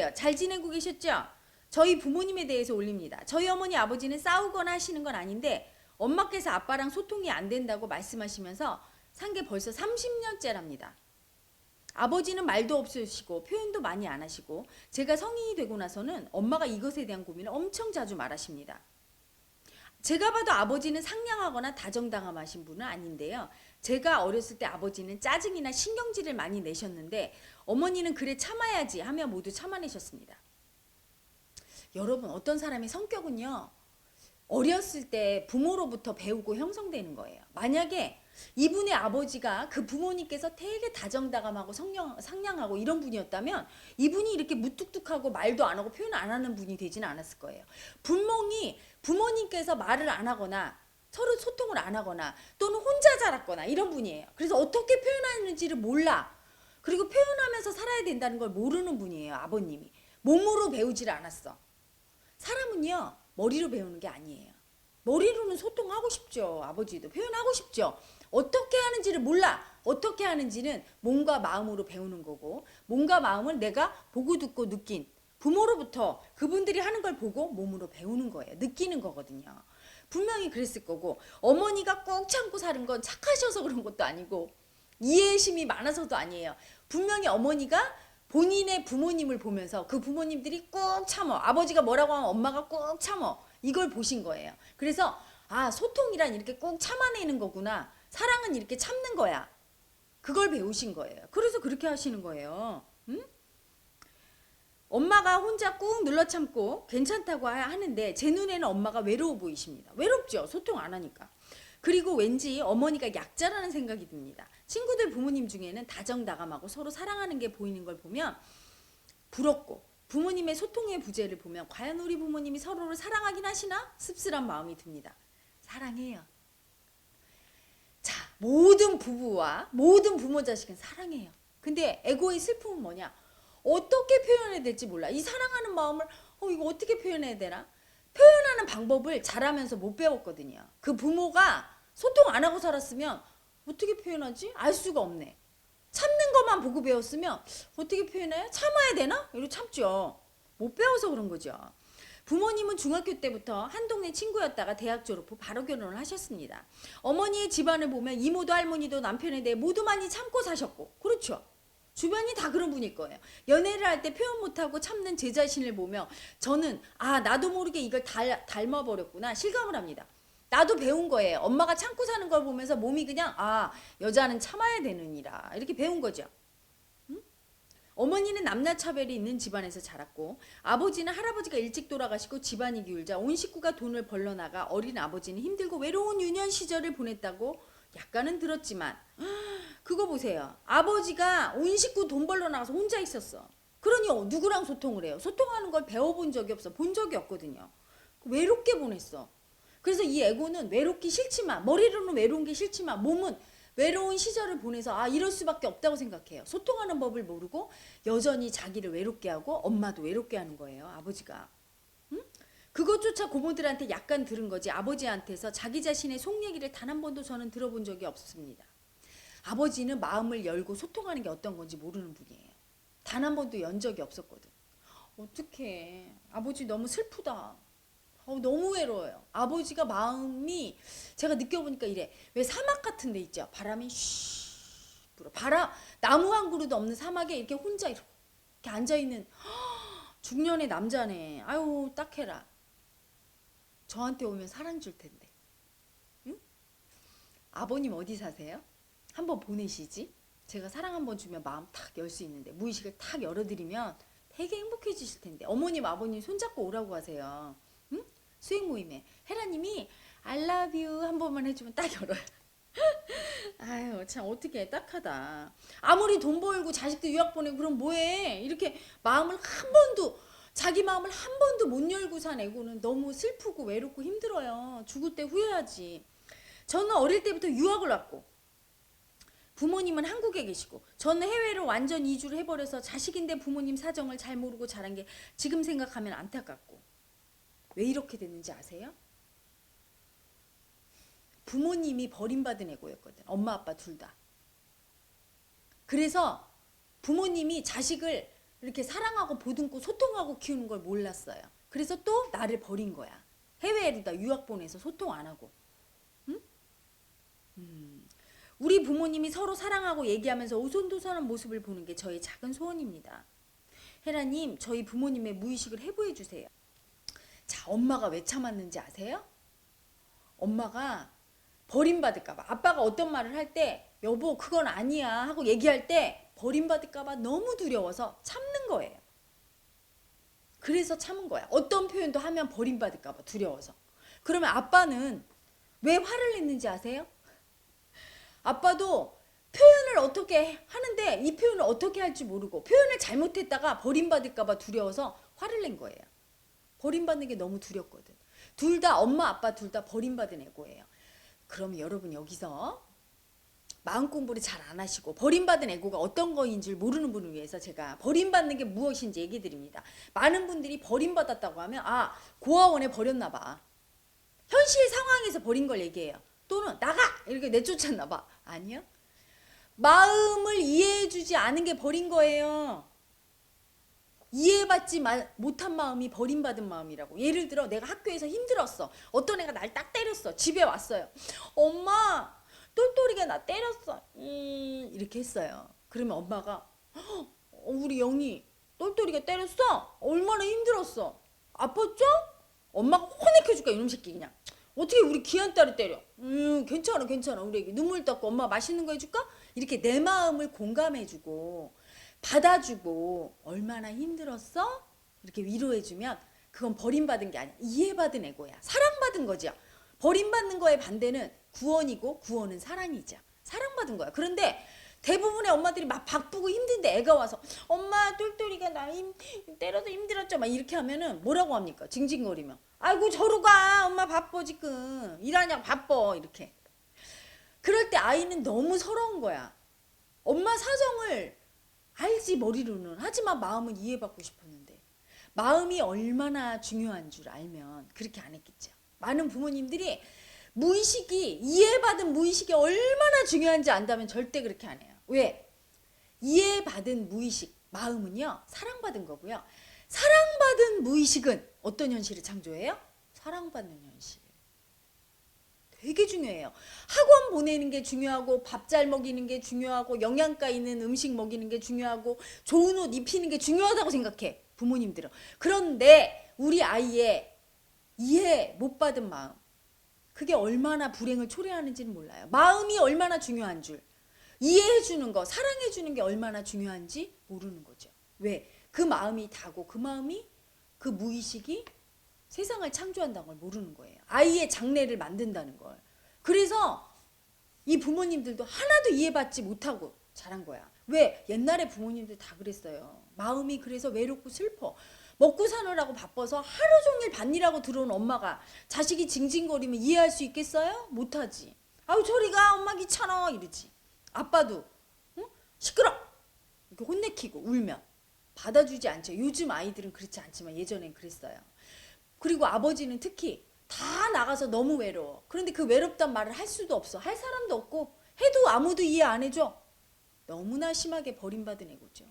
어때요? 잘 지내고 계셨죠? 저희 부모님에 대해서 올립니다. 저희 어머니 아버지는 싸우거나 하시는 건 아닌데 엄마께서 아빠랑 소통이 안 된다고 말씀하시면서 산 게 벌써 30년째랍니다. 아버지는 말도 없으시고 표현도 많이 안 하시고 제가 성인이 되고 나서는 엄마가 이것에 대한 고민을 엄청 자주 말하십니다. 제가 봐도 아버지는 상냥하거나 다정다감하신 분은 아닌데요. 제가 어렸을 때 아버지는 짜증이나 신경질을 많이 내셨는데 어머니는 그래 참아야지 하며 모두 참아내셨습니다. 여러분 어떤 사람의 성격은요. 어렸을 때 부모로부터 배우고 형성되는 거예요. 만약에 이분의 아버지가 그 부모님께서 되게 다정다감하고 상냥하고 이런 분이었다면 이분이 이렇게 무뚝뚝하고 말도 안 하고 표현 안 하는 분이 되지는 않았을 거예요. 분명히 부모님께서 말을 안 하거나 서로 소통을 안 하거나 또는 혼자 자랐거나 이런 분이에요. 그래서 어떻게 표현하는지를 몰라. 그리고 표현하면서 살아야 된다는 걸 모르는 분이에요. 아버님이. 몸으로 배우지를 않았어. 사람은요. 머리로 배우는 게 아니에요. 머리로는 소통하고 싶죠. 아버지도 표현하고 싶죠. 어떻게 하는지를 몰라. 어떻게 하는지는 몸과 마음으로 배우는 거고 몸과 마음을 내가 보고 듣고 느낀 부모로부터 그분들이 하는 걸 보고 몸으로 배우는 거예요. 느끼는 거거든요. 분명히 그랬을 거고 어머니가 꼭 참고 사는 건 착하셔서 그런 것도 아니고 이해심이 많아서도 아니에요. 분명히 어머니가 본인의 부모님을 보면서 그 부모님들이 꼭 참어. 아버지가 뭐라고 하면 엄마가 꼭 참어. 이걸 보신 거예요. 그래서 아 소통이란 이렇게 꼭 참아내는 거구나. 사랑은 이렇게 참는 거야. 그걸 배우신 거예요. 그래서 그렇게 하시는 거예요. 응? 엄마가 혼자 꾹 눌러 참고 괜찮다고 하는데 제 눈에는 엄마가 외로워 보이십니다. 외롭죠. 소통 안 하니까. 그리고 왠지 어머니가 약자라는 생각이 듭니다. 친구들 부모님 중에는 다정다감하고 서로 사랑하는 게 보이는 걸 보면 부럽고 부모님의 소통의 부재를 보면 과연 우리 부모님이 서로를 사랑하긴 하시나? 씁쓸한 마음이 듭니다. 사랑해요. 자, 모든 부부와 모든 부모 자식은 사랑해요. 근데 에고의 슬픔은 뭐냐? 어떻게 표현해야 될지 몰라. 이 사랑하는 마음을 이거 어떻게 표현해야 되나? 표현하는 방법을 잘하면서 못 배웠거든요. 그 부모가 소통 안 하고 살았으면 어떻게 표현하지? 알 수가 없네. 참는 것만 보고 배웠으면 어떻게 표현해? 참아야 되나? 이러고 참죠. 못 배워서 그런 거죠. 부모님은 중학교 때부터 한 동네 친구였다가 대학 졸업 후 바로 결혼을 하셨습니다. 어머니의 집안을 보면 이모도 할머니도 남편에 대해 모두 많이 참고 사셨고 그렇죠. 주변이 다 그런 분일 거예요. 연애를 할 때 표현 못하고 참는 제 자신을 보며 저는 나도 모르게 이걸 닮아버렸구나 실감을 합니다. 나도 배운 거예요. 엄마가 참고 사는 걸 보면서 몸이 그냥 여자는 참아야 되느니라 이렇게 배운 거죠. 응? 어머니는 남녀차별이 있는 집안에서 자랐고 아버지는 할아버지가 일찍 돌아가시고 집안이 기울자 온 식구가 돈을 벌러 나가 어린 아버지는 힘들고 외로운 유년 시절을 보냈다고 약간은 들었지만 그거 보세요. 아버지가 온 식구 돈 벌러 나가서 혼자 있었어. 그러니 누구랑 소통을 해요? 소통하는 걸 배워본 적이 없어. 본 적이 없거든요. 외롭게 보냈어. 그래서 이 에고는 외롭기 싫지만 머리로는 외로운 게 싫지만 몸은 외로운 시절을 보내서 이럴 수밖에 없다고 생각해요. 소통하는 법을 모르고 여전히 자기를 외롭게 하고 엄마도 외롭게 하는 거예요. 아버지가. 응? 그것조차 고모들한테 약간 들은 거지 아버지한테서 자기 자신의 속 얘기를 단 한 번도 저는 들어본 적이 없습니다. 아버지는 마음을 열고 소통하는 게 어떤 건지 모르는 분이에요. 단 한 번도 연 적이 없었거든. 어떡해. 아버지 너무 슬프다. 너무 외로워요. 아버지가 마음이 제가 느껴보니까 이래. 왜 사막 같은 데 있죠. 바람이 쉬 불어. 나무 한 그루도 없는 사막에 이렇게 혼자 이렇게 앉아있는 중년의 남자네. 아유 딱해라. 저한테 오면 사랑 줄 텐데. 응? 아버님 어디 사세요? 한번 보내시지? 제가 사랑 한번 주면 마음 탁 열 수 있는데 무의식을 탁 열어드리면 되게 행복해지실 텐데 어머님 아버님 손잡고 오라고 하세요. 응? 수행 모임에 헤라님이 I love you 한 번만 해주면 딱 열어요. 아유 참 어떻게 딱하다. 아무리 돈 벌고 자식들 유학 보내고 그럼 뭐해. 이렇게 마음을 한 번도 자기 마음을 한 번도 못 열고 산 애고는 너무 슬프고 외롭고 힘들어요. 죽을 때 후회하지. 저는 어릴 때부터 유학을 왔고 부모님은 한국에 계시고 저는 해외로 완전 이주를 해버려서 자식인데 부모님 사정을 잘 모르고 자란 게 지금 생각하면 안타깝고 왜 이렇게 됐는지 아세요? 부모님이 버림받은 애고였거든. 엄마 아빠 둘 다. 그래서 부모님이 자식을 이렇게 사랑하고 보듬고 소통하고 키우는 걸 몰랐어요. 그래서 또 나를 버린 거야. 해외에다 유학 보내서 소통 안 하고. 응? 우리 부모님이 서로 사랑하고 얘기하면서 오손도손한 모습을 보는 게 저의 작은 소원입니다. 헤라님, 저희 부모님의 무의식을 해부해 주세요. 자, 엄마가 왜 참았는지 아세요? 엄마가 버림받을까봐. 아빠가 어떤 말을 할 때 여보 그건 아니야 하고 얘기할 때 버림받을까봐 너무 두려워서 참는 거예요. 그래서 참은 거야. 어떤 표현도 하면 버림받을까봐 두려워서. 그러면 아빠는 왜 화를 냈는지 아세요? 아빠도 표현을 어떻게 하는데 이 표현을 어떻게 할지 모르고 표현을 잘못했다가 버림받을까봐 두려워서 화를 낸 거예요. 버림받는 게 너무 두렵거든. 둘 다 엄마 아빠 둘 다 버림받은 애고예요. 그럼 여러분 여기서 마음 공부를 잘 안 하시고 버림받은 애고가 어떤 거인 줄 모르는 분을 위해서 제가 버림받는 게 무엇인지 얘기 드립니다. 많은 분들이 버림받았다고 하면 아 고아원에 버렸나 봐. 현실 상황에서 버린 걸 얘기해요. 또는 나가! 이렇게 내쫓았나 봐. 아니요. 마음을 이해해주지 않은 게 버린 거예요. 이해받지 못한 마음이 버림받은 마음이라고. 예를 들어 내가 학교에서 힘들었어. 어떤 애가 날 딱 때렸어. 집에 왔어요. 엄마 똘똘이가 나 때렸어. 이렇게 했어요. 그러면 엄마가 우리 영희 똘똘이가 때렸어? 얼마나 힘들었어. 아팠죠? 엄마가 혼내켜줄까 이놈 새끼 그냥. 어떻게 우리 귀한 딸을 때려. 괜찮아 우리 애기 눈물 닦고 엄마 맛있는 거 해줄까? 이렇게 내 마음을 공감해주고 받아주고 얼마나 힘들었어? 이렇게 위로해주면 그건 버림받은 게 아니야. 이해받은 애고야. 사랑받은 거죠. 버림받는 거의 반대는 구원이고 구원은 사랑이죠. 사랑받은 거야. 그런데 대부분의 엄마들이 막 바쁘고 힘든데 애가 와서 엄마 똘똘이가 나 때려서 힘들었죠 막 이렇게 하면은 뭐라고 합니까? 징징거리면 아이고 저로 가 엄마 바빠 지금 일하냐 바빠 이렇게. 그럴 때 아이는 너무 서러운 거야. 엄마 사정을 알지 머리로는. 하지만 마음은 이해받고 싶었는데 마음이 얼마나 중요한 줄 알면 그렇게 안 했겠죠. 많은 부모님들이 무의식이 이해받은 무의식이 얼마나 중요한지 안다면 절대 그렇게 안 해요. 왜? 이해받은 무의식 마음은요 사랑받은 거고요. 사랑받은 무의식은 어떤 현실을 창조해요? 사랑받는 현실. 되게 중요해요. 학원 보내는 게 중요하고 밥 잘 먹이는 게 중요하고 영양가 있는 음식 먹이는 게 중요하고 좋은 옷 입히는 게 중요하다고 생각해 부모님들은. 그런데 우리 아이의 이해 못 받은 마음 그게 얼마나 불행을 초래하는지는 몰라요. 마음이 얼마나 중요한 줄 이해해주는 거 사랑해주는 게 얼마나 중요한지 모르는 거죠. 왜? 그 마음이 다고 그 마음이 그 무의식이 세상을 창조한다는 걸 모르는 거예요. 아이의 장래를 만든다는 걸. 그래서 이 부모님들도 하나도 이해받지 못하고 자란 거야. 왜? 옛날에 부모님들 다 그랬어요. 마음이 그래서 외롭고 슬퍼. 먹고 사느라고 바빠서 하루 종일 밭일하고 들어온 엄마가 자식이 징징거리면 이해할 수 있겠어요? 못하지. 아우 저리 가 엄마 귀찮아 이러지. 아빠도 응? 시끄러 이렇게 혼내키고 울면 받아주지 않죠. 요즘 아이들은 그렇지 않지만 예전엔 그랬어요. 그리고 아버지는 특히 다 나가서 너무 외로워. 그런데 그 외롭단 말을 할 수도 없어. 할 사람도 없고 해도 아무도 이해 안 해줘. 너무나 심하게 버림받은 애고죠.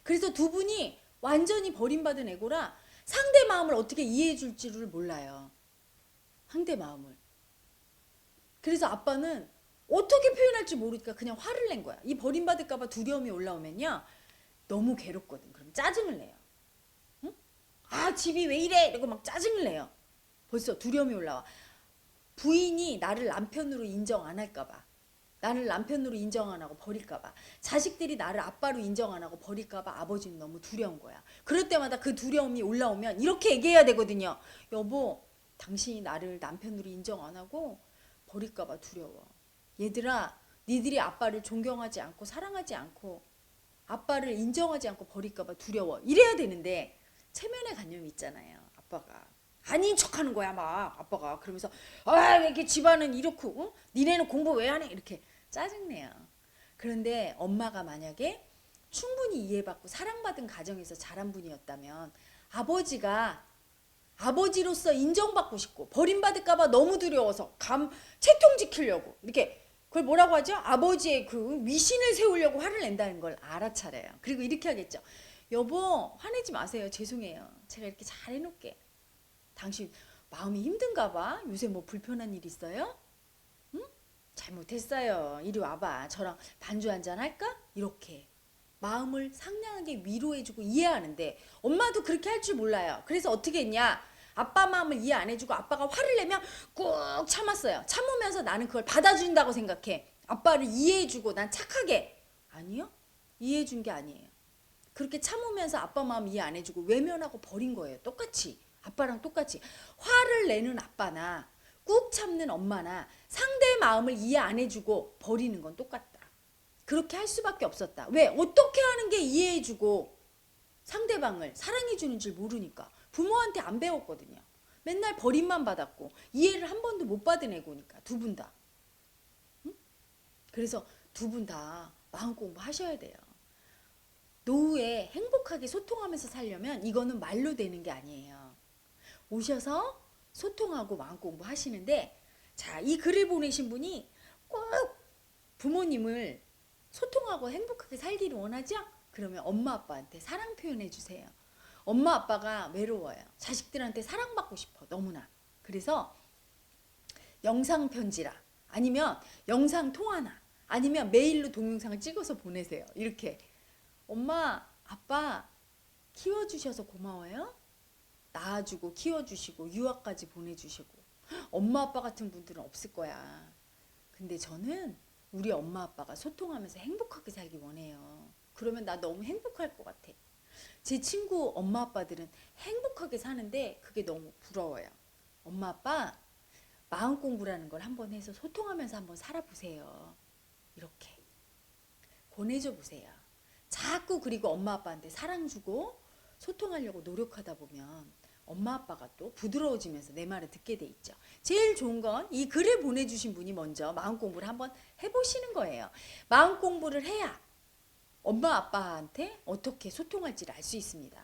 그래서 두 분이 완전히 버림받은 애고라 상대 마음을 어떻게 이해해 줄지를 몰라요. 상대 마음을. 그래서 아빠는 어떻게 표현할지 모르니까 그냥 화를 낸 거야. 이 버림받을까 봐 두려움이 올라오면요. 너무 괴롭거든. 그럼 짜증을 내요. 응? 아 집이 왜 이래? 이러고 막 짜증을 내요. 벌써 두려움이 올라와. 부인이 나를 남편으로 인정 안 할까 봐. 나를 남편으로 인정 안 하고 버릴까 봐. 자식들이 나를 아빠로 인정 안 하고 버릴까 봐 아버지는 너무 두려운 거야. 그럴 때마다 그 두려움이 올라오면 이렇게 얘기해야 되거든요. 여보, 당신이 나를 남편으로 인정 안 하고 버릴까 봐 두려워. 얘들아, 니들이 아빠를 존경하지 않고 사랑하지 않고 아빠를 인정하지 않고 버릴까 봐 두려워. 이래야 되는데 체면에 관념이 있잖아요. 아빠가. 아닌 척하는 거야 막 아빠가. 그러면서 아 왜 이렇게 집안은 이렇고 어? 니네는 공부 왜 안 해? 이렇게 짜증내요. 그런데 엄마가 만약에 충분히 이해받고 사랑받은 가정에서 자란 분이었다면 아버지가 아버지로서 인정받고 싶고 버림받을까 봐 너무 두려워서 채통 지키려고 이렇게 그걸 뭐라고 하죠? 아버지의 그 위신을 세우려고 화를 낸다는 걸 알아차려요. 그리고 이렇게 하겠죠. 여보 화내지 마세요. 죄송해요. 제가 이렇게 잘 해놓을게. 당신 마음이 힘든가 봐. 요새 뭐 불편한 일 있어요? 응? 잘못했어요. 이리 와봐. 저랑 반주 한잔 할까? 이렇게 마음을 상냥하게 위로해주고 이해하는데 엄마도 그렇게 할 줄 몰라요. 그래서 어떻게 했냐? 아빠 마음을 이해 안 해주고 아빠가 화를 내면 꾹 참았어요. 참으면서 나는 그걸 받아준다고 생각해. 아빠를 이해해주고 난 착하게. 아니요. 이해해준 게 아니에요. 그렇게 참으면서 아빠 마음 이해 안 해주고 외면하고 버린 거예요. 똑같이. 아빠랑 똑같이. 화를 내는 아빠나 꾹 참는 엄마나 상대의 마음을 이해 안 해주고 버리는 건 똑같다. 그렇게 할 수밖에 없었다. 왜? 어떻게 하는 게 이해해주고 상대방을 사랑해주는 줄 모르니까. 부모한테 안 배웠거든요. 맨날 버림만 받았고 이해를 한 번도 못 받은 애고니까 두 분 다. 응? 그래서 두 분 다 마음 공부하셔야 돼요. 노후에 행복하게 소통하면서 살려면 이거는 말로 되는 게 아니에요. 오셔서 소통하고 마음 공부하시는데 자, 이 글을 보내신 분이 꼭 부모님을 소통하고 행복하게 살기를 원하죠? 그러면 엄마 아빠한테 사랑 표현해 주세요. 엄마 아빠가 외로워요. 자식들한테 사랑받고 싶어. 너무나. 그래서 영상 편지라 아니면 영상 통화나 아니면 메일로 동영상을 찍어서 보내세요. 이렇게 엄마 아빠 키워주셔서 고마워요. 낳아주고 키워주시고 유학까지 보내주시고 엄마 아빠 같은 분들은 없을 거야. 근데 저는 우리 엄마 아빠가 소통하면서 행복하게 살기 원해요. 그러면 나 너무 행복할 것 같아. 제 친구 엄마 아빠들은 행복하게 사는데 그게 너무 부러워요. 엄마 아빠 마음 공부라는 걸 한번 해서 소통하면서 한번 살아보세요. 이렇게 권해줘 보세요. 자꾸 그리고 엄마 아빠한테 사랑 주고 소통하려고 노력하다 보면 엄마 아빠가 또 부드러워지면서 내 말을 듣게 돼 있죠. 제일 좋은 건 이 글을 보내주신 분이 먼저 마음 공부를 한번 해보시는 거예요. 마음 공부를 해야 엄마 아빠한테 어떻게 소통할지를 알 수 있습니다.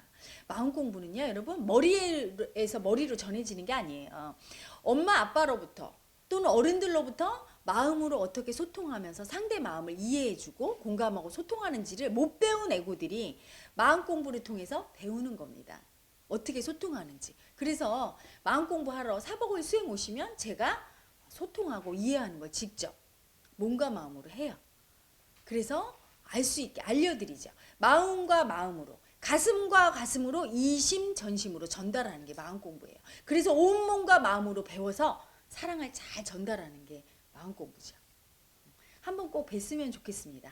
마음 공부는요 여러분 머리에서 머리로 전해지는 게 아니에요. 엄마 아빠로부터 또는 어른들로부터 마음으로 어떻게 소통하면서 상대 마음을 이해해주고 공감하고 소통하는지를 못 배운 애고들이 마음 공부를 통해서 배우는 겁니다. 어떻게 소통하는지. 그래서 마음 공부하러 사복을 수행 오시면 제가 소통하고 이해하는 걸 직접 몸과 마음으로 해요. 그래서 알 수 있게 알려드리죠. 마음과 마음으로 가슴과 가슴으로 이심전심으로 전달하는 게 마음 공부예요. 그래서 온몸과 마음으로 배워서 사랑을 잘 전달하는 게 마음 공부죠. 한번 꼭 뵀으면 좋겠습니다.